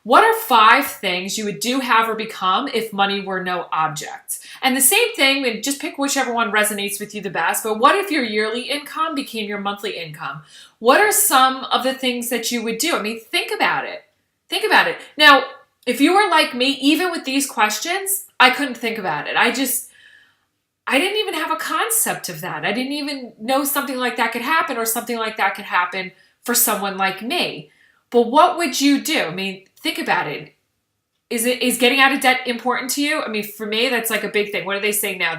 What are 5 things you would do, have, or become if money were no object? And the same thing, and just pick whichever one resonates with you the best, but what if your yearly income became your monthly income? What are some of the things that you would do? I mean, think about it. Think about it. Now, if you were like me, even with these questions, I couldn't think about it. I didn't even have a concept of that. I didn't even know something like that could happen or something like that could happen for someone like me. But what would you do? I mean, think about it. Is getting out of debt important to you? I mean, for me, that's like a big thing. What do they say now?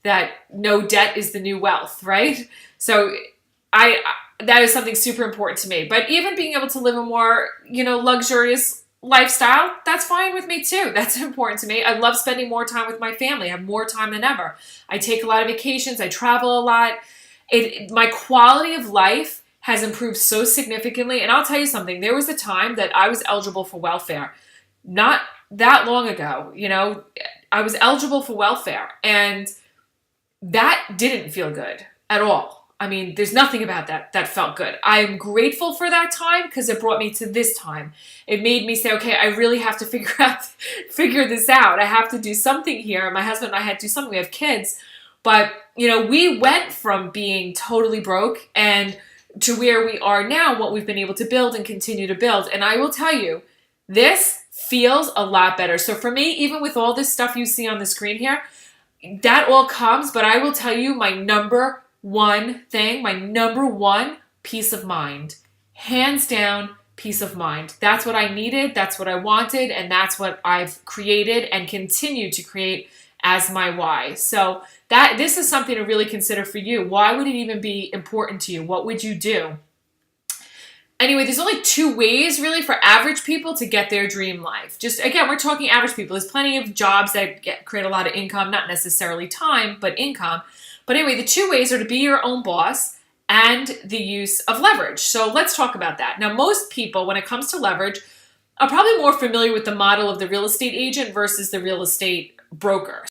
That no debt is the new wealth, right? So that is something super important to me. But even being able to live a more, luxurious lifestyle, that's fine with me too. That's important to me. I love spending more time with my family. I have more time than ever. I take a lot of vacations. I travel a lot. My quality of life has improved so significantly. And I'll tell you something. There was a time that I was eligible for welfare. Not that long ago, I was eligible for welfare. And that didn't feel good at all. I mean, there's nothing about that felt good. I'm grateful for that time because it brought me to this time. It made me say, okay, I really have to figure this out. I have to do something here. My husband and I had to do something. We have kids. But, we went from being totally broke and to where we are now, what we've been able to build and continue to build. And I will tell you, this feels a lot better. So for me, even with all this stuff you see on the screen here, that all comes, but I will tell you my number one thing, my number one peace of mind, hands down, peace of mind. That's what I needed. That's what I wanted. And that's what I've created and continue to create as my why. So this is something to really consider for you. Why would it even be important to you? What would you do? Anyway, there's only 2 ways really for average people to get their dream life. Just again, we're talking average people. There's plenty of jobs that create a lot of income, not necessarily time, but income. But anyway, the 2 ways are to be your own boss and the use of leverage. So let's talk about that. Now, most people, when it comes to leverage, are probably more familiar with the model of the real estate agent versus the real estate broker.